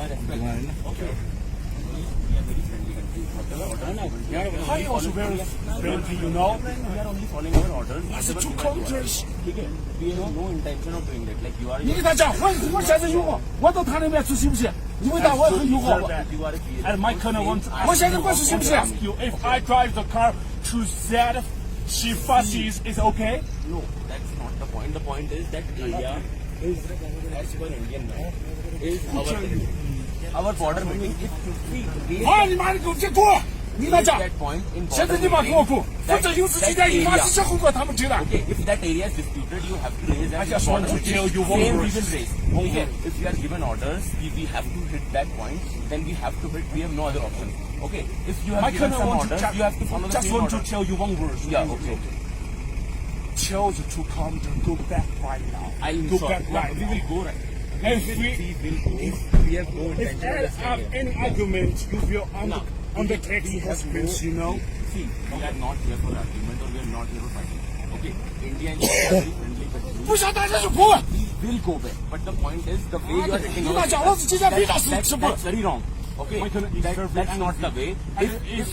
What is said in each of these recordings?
Okay. We are very friendly country. Thai also very friendly, you know. We are only following our orders. That's two countries. Okay. We have no intention of doing that. Like you are. 你跟他讲，我现在有我，我到他那边去行不行？你问他我有我。 You are a creative. And my colonel wants. 我现在过去行不行 You, if I drive the car to Z, Shifasi is okay? No, that's not the point. The point is that India is, as per Indian law, is our border meeting. If we 啊！你妈的，给我这过！你跟他 reach 讲， that point in 现在 border 你妈给我 meeting, 过，否则有事今天你妈直接后果他们知道。 okay, if that area is disputed, you have to raise that. I just want to tell you one same word. we will raise. Okay, if we are given orders, we have to hit that point. Then we have to hit. We have no other option. Okay, if you have My given colonel some wants orders, you have to follow the just same want to order. tell you one word. Yeah, okay. Tell the two countries go back right now. I'll Go back right. We will go right. If we We have no if intention of have any argument, you will undertake the consequence, you know. See, we are not here for argument or we are not here for fighting. Okay, India and China are very friendly countries. 不想打这就不问。 We will go back. But the point is, the way you are hitting 你 our 妈讲老子今天非打死吃不？ that's very wrong. Okay, that's not the way. If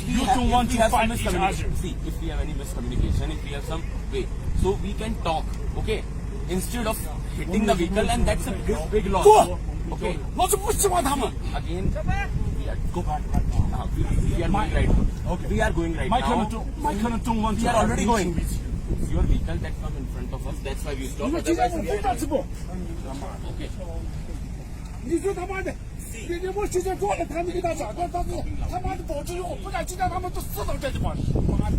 we you have- don't want if we to have some fight each miscommunication- other. see, if we have any miscommunication, if we have some way, so we can talk. Okay, instead of hitting the vehicle, and that's a big loss. Go. Okay, 老子不喜欢他们。 again, we are go back right now. We are going right now. Okay. We are going right My now. colonel don't want We to are already argue going. with you. It's your vehicle that come in front of us. That's why we 你 stop. 们今天 Otherwise, 我 we 非 are 打吃不？ okay. 你说他妈的，人家我今天过来，他们给他讲，他妈的保证我，不然今天他们都死到这地方。妈的！